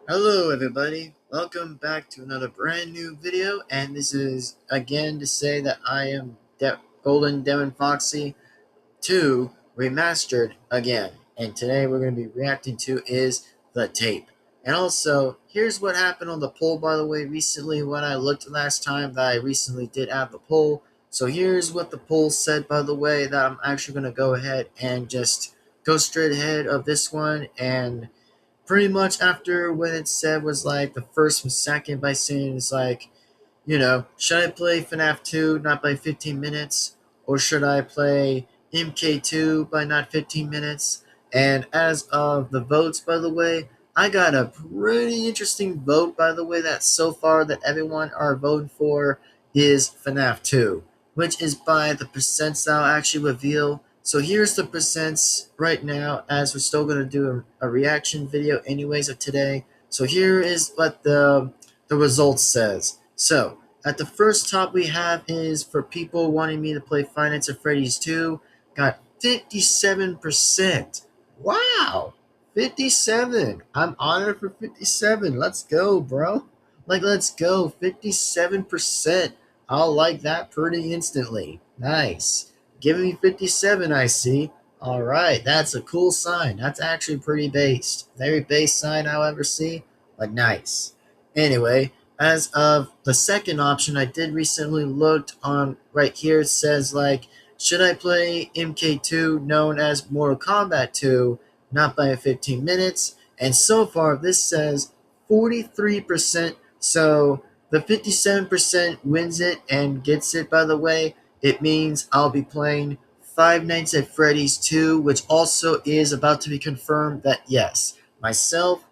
Hello everybody, welcome back to another brand new video, and this is again to say that I am Golden Devin-Foxy 2 Remastered again, and today we're going to be reacting to is the tape. And also, here's what happened on the poll, by the way, recently when I looked last time that I recently did add the poll. So here's what the poll said, by the way, that I'm actually going to go ahead and just go straight ahead of this one, and pretty much after what it said was like the first and second by saying it's like, should I play FNAF 2 not by 15 minutes, or should I play MK2 by not 15 minutes? And as of the votes, by the way, I got a pretty interesting vote, by the way, that so far that everyone are voting for is FNAF 2, which is by the percents I'll actually reveal. So here's the percents right now, as we're still going to do a reaction video anyways of today. So here is what the results says. So at the first top we have is for people wanting me to play Five Nights at Freddy's 2, got 57%. Wow, 57. I'm honored for 57. Let's go, bro. Like, let's go. 57%. I'll like that pretty instantly. Nice. Giving me 57, I see. All right, that's a cool sign. That's actually pretty based. Very base sign I'll ever see, but nice. Anyway, as of the second option, I did recently looked on right here. It says like, should I play MK2, known as Mortal Kombat 2, not by 15 minutes? And so far, this says 43%. So the 57% wins it and gets it, by the way. It means I'll be playing Five Nights at Freddy's 2, which also is about to be confirmed that yes, myself,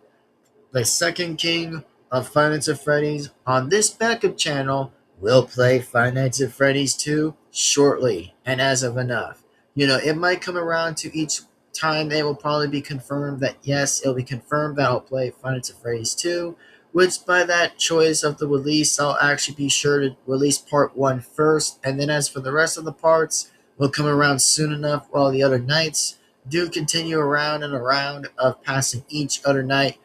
the second king of Five Nights at Freddy's, on this backup channel, will play Five Nights at Freddy's 2 shortly, and as of enough. It might come around to each time it will probably be confirmed that yes, it'll be confirmed that I'll play Five Nights at Freddy's 2, which by that choice of the release, I'll actually be sure to release part 1 first, and then as for the rest of the parts, will come around soon enough while the other nights do continue around and around of passing each other night,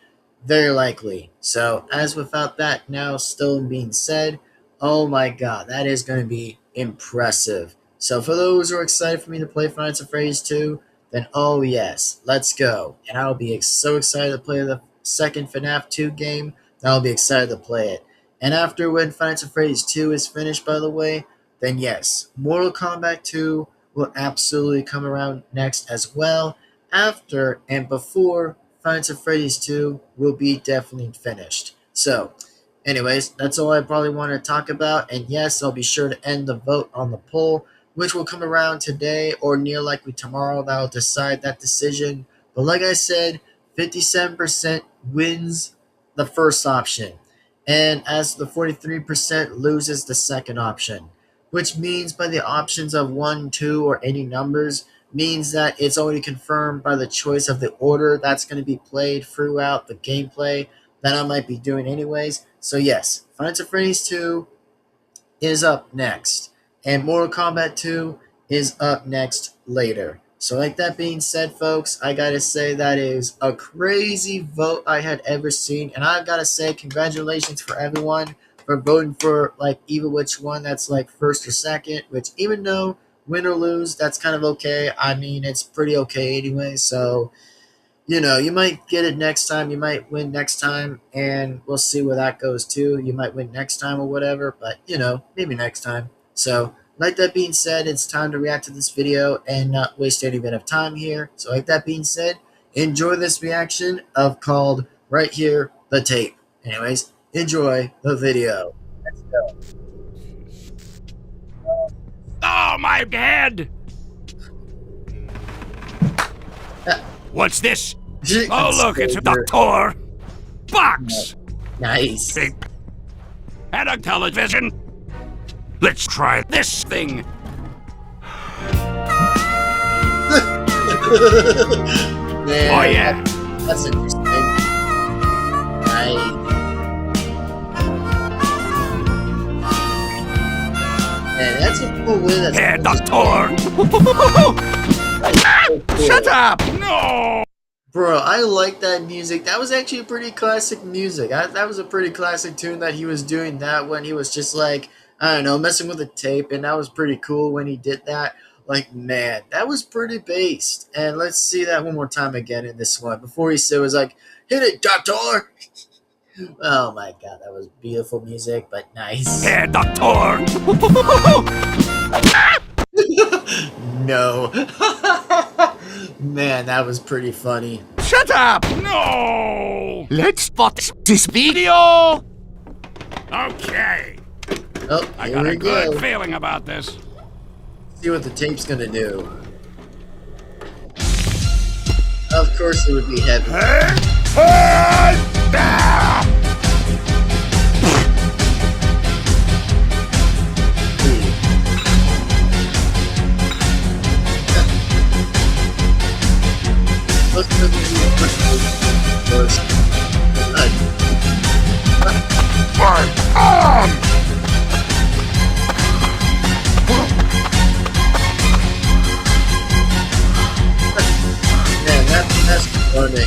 very likely. So as without that now still being said, oh my god, that is going to be impressive. So for those who are excited for me to play Five Nights at Freddy's 2, then oh yes, let's go. And I'll be so excited to play the second FNAF 2 game, I'll be excited to play it. And after when Five Nights at Freddy's 2 is finished, by the way, then yes, Mortal Kombat 2 will absolutely come around next as well. After and before Five Nights at Freddy's 2 will be definitely finished. So, anyways, that's all I probably want to talk about. And yes, I'll be sure to end the vote on the poll, which will come around today or near likely tomorrow. That'll decide that decision. But like I said, 57% wins the first option, and as the 43% loses the second option, which means by the options of 1, 2, or any numbers, means that it's already confirmed by the choice of the order that's going to be played throughout the gameplay that I might be doing anyways. So yes, Five Nights at Freddy's 2 is up next, and Mortal Kombat 2 is up next later. So like that being said, folks, I gotta say that is a crazy vote I had ever seen, and I've gotta say congratulations for everyone for voting for like either which one that's like first or second, which even though win or lose, that's kind of okay. I mean, it's pretty okay anyway, so you might get it next time, you might win next time, and we'll see where that goes too. You might win next time or whatever, but maybe next time. So, like that being said, it's time to react to this video and not waste any bit of time here. So, like that being said, enjoy this reaction of called right here the tape. Anyways, enjoy the video. Let's go. Oh, my head! What's this? Oh, look, it's a doctor! Box! Nice. Big and a television. Let's try this thing. Man, Oh, yeah. That's interesting. Nice. Man, that's a cool way. That's Hey, cool. doctor! So cool. Shut up! No! Bro, I like that music. That was actually pretty classic music. That was a pretty classic tune that he was doing that when he was just like, I don't know, messing with the tape. And that was pretty cool when he did that. Like, man, that was pretty based. And let's see that one more time again in this one. Before he said, was like, hit it, doctor. Oh my god, that was beautiful music, but nice. Yeah, doctor! No. Man, that was pretty funny. Shut up! No! Let's watch this video! Okay. Oh, I here got we a good go. feeling about this. See what the tape's gonna do. Of course it would be heavy. Most of the first. Man, that's funny.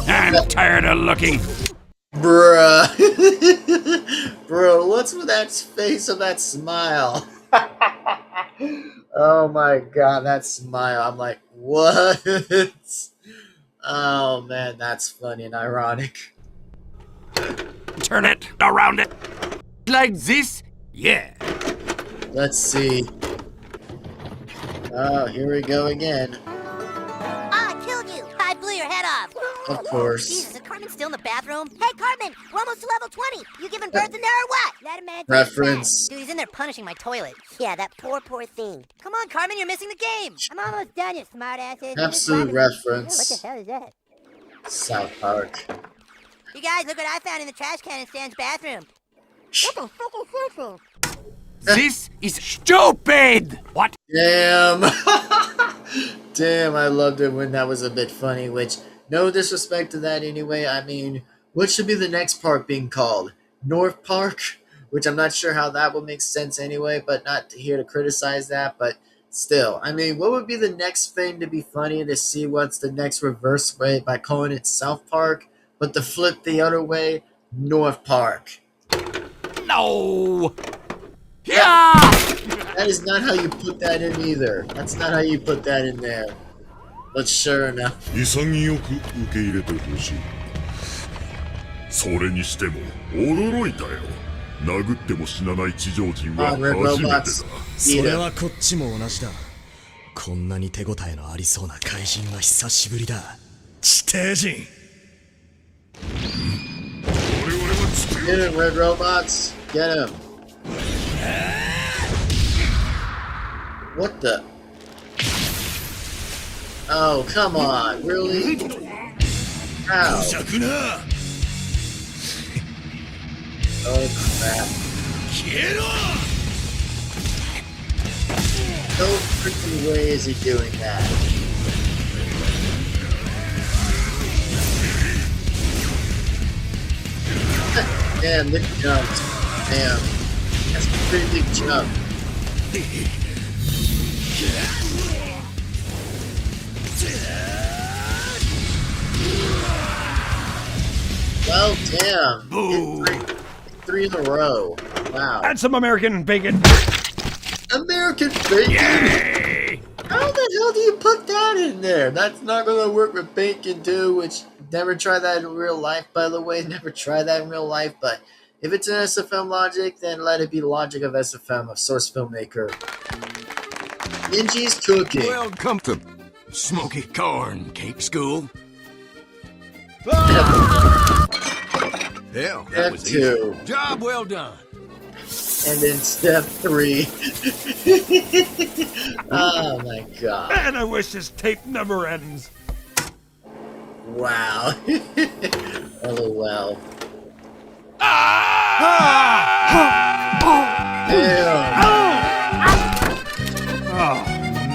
I'm tired of looking. Bruh. Bro, what's with that face of that smile? Oh my god, that smile. I'm like, what? Oh man, that's funny and ironic. Turn it around it. Like this? Yeah. Let's see. Oh, here we go again. Ah, I killed you! I blew your head off! Of course. Jesus, is Carmen still in the bathroom? Hey, Carmen! We're almost to level 20! You giving birth in there or what? Let a man take Reference. that. Dude, he's in there punishing my toilet. Yeah, that poor thing. Come on, Carmen, you're missing the game! I'm almost done, you smartasses. Absolute reference. What the hell is that? South Park. You guys, look what I found in the trash can in Stan's bathroom. What the fuck is this? This is stupid! What? Damn. Damn, I loved it when that was a bit funny, which, no disrespect to that anyway. I mean, what should be the next park being called? North Park? Which I'm not sure how that would make sense anyway, but not here to criticize that, but still. I mean, what would be the next thing to be funny to see what's the next reverse way by calling it South Park, but to flip the other way, North Park? No! Yeah! That is not how you put that in either. That's not how you put that in there. But sure enough. 潔く受け入れてほしい。それにしても驚いたよ。殴っても死なない地上人は Red 初めてだ。 Robots. それはこっちも同じだ。こんなに手応えのありそうな怪人は久しぶりだ。地底人。Get him, Red Robots. Get him. What the? Oh, come on. Really? How? Oh, crap. No freaking way is he doing that. Damn, Nick jumped. Damn. That's a pretty big jump. Well, damn. Boo. Three in a row. Wow. Add some American bacon. American bacon? Yay! How the hell do you put that in there? That's not going to work with bacon, too, which never try that in real life, by the way. Never try that in real life, but if it's an SFM logic, then let it be logic of SFM, of Source Filmmaker. Ninji's cooking. Welcome to Smoky Corn Cake School. Hell, that Step was 2. easy. Job well done. And then step 3. Oh my god. And I wish this tape never ends. Wow. LOL. Damn. Oh,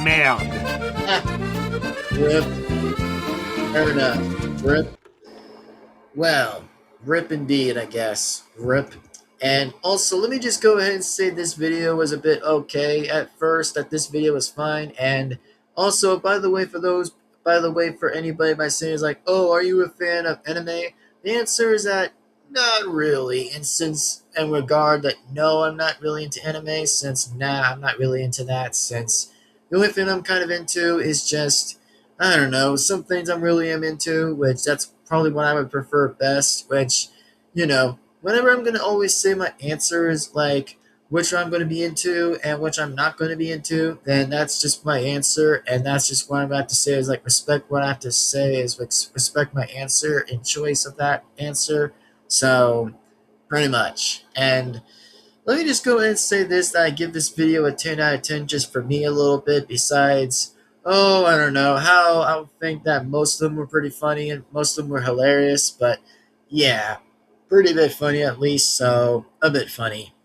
man. Rip. Fair enough. Rip. Well, rip indeed, I guess. Rip And also, let me just go ahead and say this video was a bit okay at first, that this video was fine. And also, by the way, for anybody by saying is like, oh, are you a fan of anime? The answer is that not really. And in regard that no, I'm not really into anime, since I'm not really into that, since the only thing I'm kind of into is just, I don't know, some things I'm really am into, which that's probably what I would prefer best, which, whenever I'm going to always say my answers, like which I'm going to be into and which I'm not going to be into, then that's just my answer. And that's just what I'm about to say is like respect what I have to say is respect my answer and choice of that answer. So, pretty much. And let me just go ahead and say this, that I give this video a 10 out of 10 just for me a little bit. Besides, I don't know, how I would think that most of them were pretty funny and most of them were hilarious. But yeah, pretty bit funny at least, so a bit funny.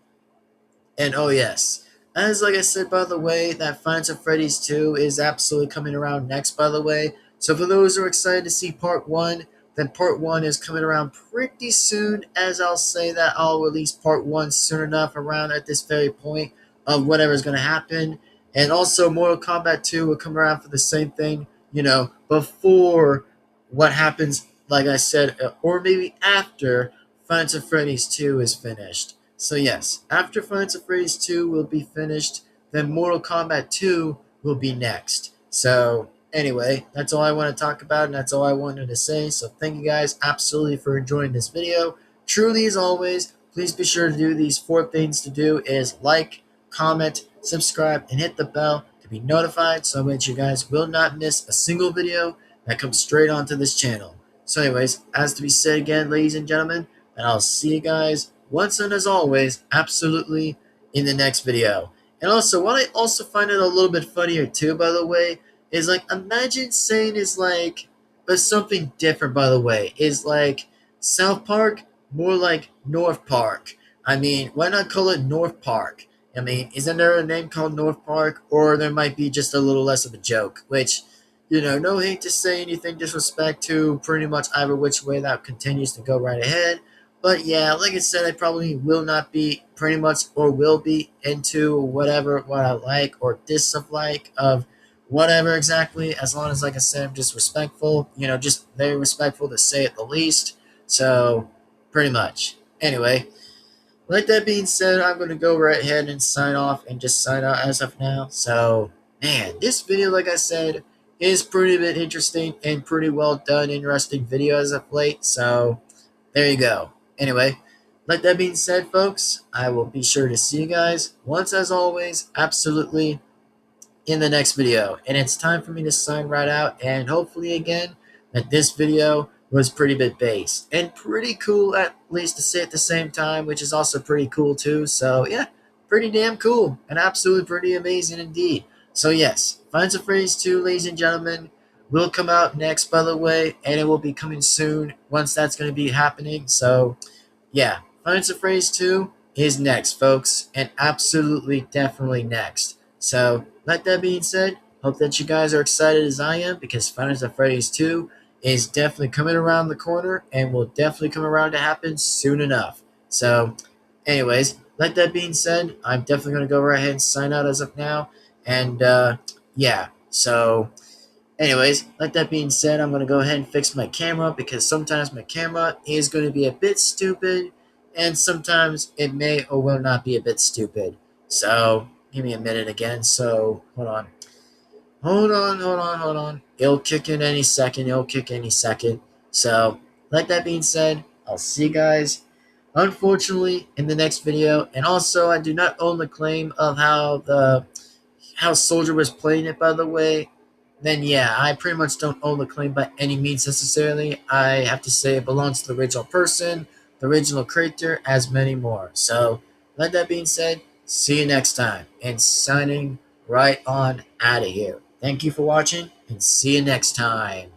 And oh yes, as like I said, by the way, that Five Nights at Freddy's 2 is absolutely coming around next, by the way. So for those who are excited to see part 1, then part 1 is coming around pretty soon, as I'll say that I'll release part 1 soon enough around at this very point of whatever's going to happen. And also Mortal Kombat 2 will come around for the same thing, before what happens, like I said, or maybe after Five Nights at Freddy's 2 is finished. So yes, after Five Nights at Freddy's 2 will be finished, then Mortal Kombat 2 will be next. So anyway, that's all I want to talk about, and that's all I wanted to say. So thank you guys absolutely for enjoying this video. Truly, as always, please be sure to do these 4 things to do is like, comment, subscribe, and hit the bell to be notified so that you guys will not miss a single video that comes straight onto this channel. So anyways, as to be said again, ladies and gentlemen, and I'll see you guys once and as always, absolutely, in the next video. And also, what I also find it a little bit funnier too, by the way, is like, imagine saying is like, but something different, by the way, is like South Park, more like North Park. I mean, why not call it North Park? I mean, isn't there a name called North Park? Or there might be just a little less of a joke, which, no hate to say anything disrespect to pretty much either which way that continues to go right ahead. But yeah, like I said, I probably will not be pretty much or will be into what I like or dislike of whatever exactly, as long as, like I said, I'm just respectful, just very respectful to say at the least. So, pretty much. Anyway, like that being said, I'm going to go right ahead and sign off and just sign out as of now. So, man, this video, like I said, is pretty bit interesting and pretty well done, interesting video as of late. So, there you go. Anyway, like that being said, folks, I will be sure to see you guys once, as always, absolutely, in the next video. And it's time for me to sign right out, and hopefully again that this video was pretty bit based and pretty cool, at least to say at the same time, which is also pretty cool too. So yeah, pretty damn cool and absolutely pretty amazing indeed. So yes, Five Nights at Freddy's 2, ladies and gentlemen, will come out next, by the way, and it will be coming soon once that's going to be happening. So yeah, Five Nights at Freddy's 2 is next, folks, and absolutely definitely next. So, like that being said, hope that you guys are excited as I am, because Five Nights at Freddy's 2 is definitely coming around the corner and will definitely come around to happen soon enough. So, anyways, like that being said, I'm definitely going to go right ahead and sign out as of now. And, yeah, so anyways, like that being said, I'm going to go ahead and fix my camera, because sometimes my camera is going to be a bit stupid, and sometimes it may or will not be a bit stupid. So, give me a minute again. So, hold on. It'll kick in any second. So, like that being said, I'll see you guys, unfortunately, in the next video. And also, I do not own the claim of how Soldier was playing it, by the way. Then yeah, I pretty much don't own the claim by any means necessarily. I have to say it belongs to the original person, the original creator, as many more. So, like that being said, see you next time, and signing right on out of here. Thank you for watching, and see you next time.